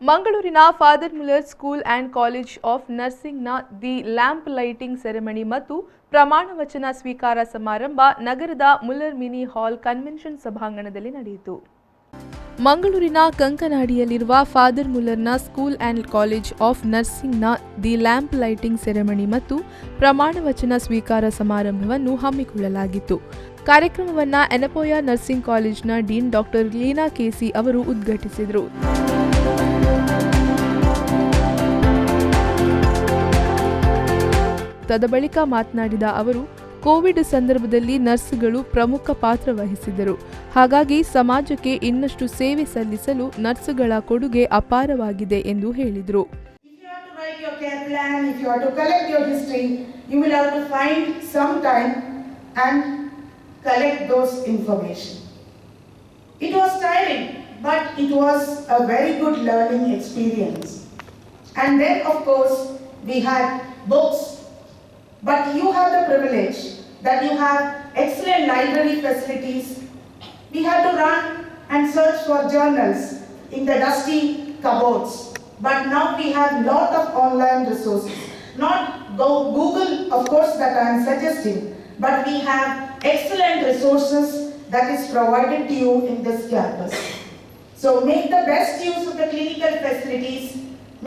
ಮಂಗಳೂರಿನ father Muller school and college of ನರ್ಸಿಂಗ್ನ the lamp lighting ceremony ಮತ್ತು ಪ್ರಮಾಣ ವಚನ ಸ್ವೀಕಾರ ಸಮಾರಂಭ ನಗರದ ಮುಲ್ಲರ್ ಮಿನಿ ಹಾಲ್ ಕನ್ವೆನ್ಷನ್ ಸಭಾಂಗಣದಲ್ಲಿ ನಡೆಯಿತು. ಮಂಗಳೂರಿನ ಕಂಕನಾಡಿಯಲ್ಲಿರುವ ಫಾದರ್ ಮುಲ್ಲರ್ನ ಸ್ಕೂಲ್ ಆ್ಯಂಡ್ ಕಾಲೇಜ್ ಆಫ್ ನರ್ಸಿಂಗ್ನ ದಿ ಲ್ಯಾಂಪ್ ಲೈಟಿಂಗ್ ಸೆರೆಮನಿ ಮತ್ತು ಪ್ರಮಾಣ ವಚನ ಸ್ವೀಕಾರ ಸಮಾರಂಭವನ್ನು ಹಮ್ಮಿಕೊಳ್ಳಲಾಗಿತ್ತು. ಕಾರ್ಯಕ್ರಮವನ್ನು ಎನಪೋಯ ನರ್ಸಿಂಗ್ ಕಾಲೇಜಿನ ಡೀನ್ ಡಾಕ್ಟರ್ ಲೀನಾ ಕೆಸಿ ಅವರು ಉದ್ಘಾಟಿಸಿದರು. ತದಬಳಿಕ ಮಾತನಾಡಿದ ಅವರು, ಕೋವಿಡ್ ಸಂದರ್ಭದಲ್ಲಿ ನರ್ಸ್ಗಳು ಪ್ರಮುಖ ಪಾತ್ರ ವಹಿಸಿದ್ದರು. ಹಾಗಾಗಿ ಸಮಾಜಕ್ಕೆ ಇನ್ನಷ್ಟು ಸೇವೆ ಸಲ್ಲಿಸಲು ನರ್ಸ್ಗಳ ಕೊಡುಗೆ ಅಪಾರವಾಗಿದೆ ಎಂದು ಹೇಳಿದರು. But it was a very good learning experience. And then, of course, we had books. But you have the privilege that you have excellent library facilities. We had to run and search for journals in the dusty cupboards. But now we have lot of online resources. Not Google, of course, that I am suggesting, but we have excellent resources that is provided to you in this campus. So make the best use of the clinical facilities,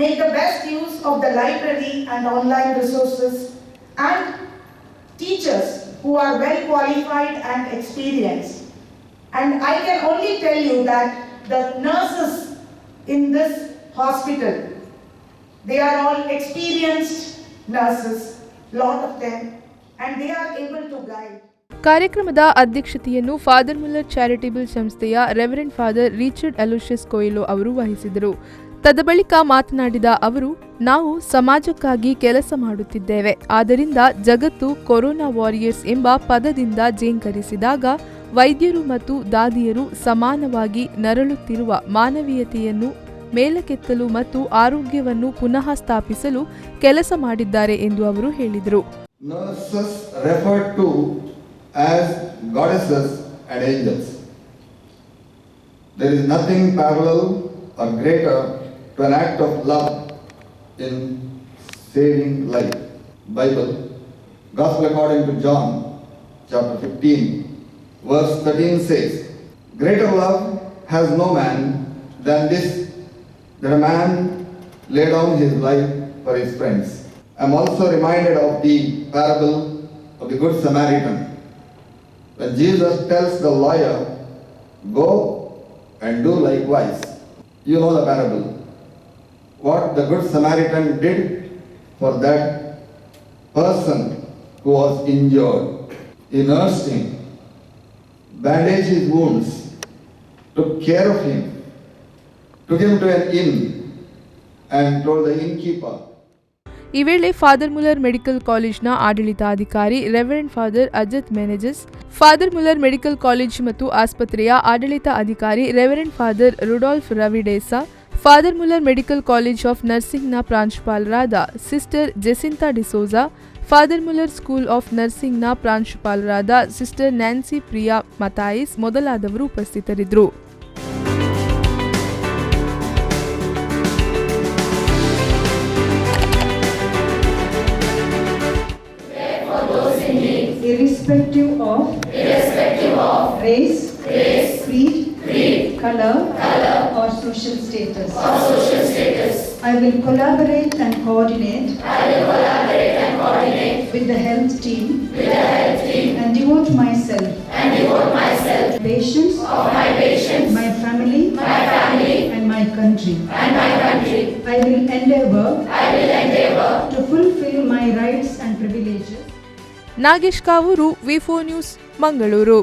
make the best use of the library and online resources, and teachers who are well qualified and experienced. And I can only tell you that the nurses in this hospital, they are all experienced nurses, lot of them, and they are able to guide. ಕಾರ್ಯಕ್ರಮದ ಅಧ್ಯಕ್ಷತೆಯನ್ನು father Muller charitable ಸಂಸ್ಥೆಯ reverend father Richard Aloysius ಕೊಯ್ಲೋ ಅವರು ವಹಿಸಿದರು. ತದಬಳಿಕ ಮಾತನಾಡಿದ ಅವರು, ನಾವು ಸಮಾಜಕ್ಕಾಗಿ ಕೆಲಸ ಮಾಡುತ್ತಿದ್ದೇವೆ. ಆದ್ದರಿಂದ ಜಗತ್ತು ಕೊರೋನಾ ವಾರಿಯರ್ಸ್ ಎಂಬ ಪದದಿಂದ ಜೇಂಕರಿಸಿದಾಗ ವೈದ್ಯರು ಮತ್ತು ದಾದಿಯರು ಸಮಾನವಾಗಿ ನರಳುತ್ತಿರುವ ಮಾನವೀಯತೆಯನ್ನು ಮೇಲಕ್ಕೆತ್ತಲು ಮತ್ತು ಆರೋಗ್ಯವನ್ನು ಪುನಃ ಸ್ಥಾಪಿಸಲು ಕೆಲಸ ಮಾಡಿದ್ದಾರೆ ಎಂದು ಅವರು ಹೇಳಿದರು. As goddesses and angels. There is nothing parallel or greater to an act of love in saving life. Bible, Gospel according to John, chapter 15, verse 13 says, "Greater love has no man than this, that a man lay down his life for his friends." I am also reminded of the parable of the Good Samaritan. When Jesus tells the lawyer, "Go and do likewise." You know the parable. What the Good Samaritan did for that person who was injured. He nursed him, bandaged his wounds, took care of him, took him to an inn and told the innkeeper. ಈ ವೇಳೆ father Muller medical ಕಾಲೇಜ್ನ ಆಡಳಿತಾಧಿಕಾರಿ reverend father Ajith Menezes, father Muller medical college ಮತ್ತು ಆಸ್ಪತ್ರೆಯ ಆಡಳಿತ ಅಧಿಕಾರಿ reverend father Rudolph ರವಿಡೇಸಾ, father Muller medical college of ನರ್ಸಿಂಗ್ನ ಪ್ರಾಂಶುಪಾಲರಾದ ಸಿಸ್ಟರ್ ಜೆಸಿಂತಾ ಡಿಸೋಜಾ, ಫಾದರ್ ಮುಲ್ಲರ್ ಸ್ಕೂಲ್ ಆಫ್ ನರ್ಸಿಂಗ್ನ ಪ್ರಾಂಶುಪಾಲರಾದ ಸಿಸ್ಟರ್ ನ್ಯಾನ್ಸಿ ಪ್ರಿಯಾ ಮತಾಯಿಸ್ ಮೊದಲಾದವರು ಉಪಸ್ಥಿತರಿದ್ದರು. Irrespective of race, creed, color, or social status. I will collaborate and coordinate with the health team and devote myself to patients, my family, and my country. I will endeavor to fulfill my rights and privileges. Nagesh Kavoor, ವಿ4 news, Mangaluru.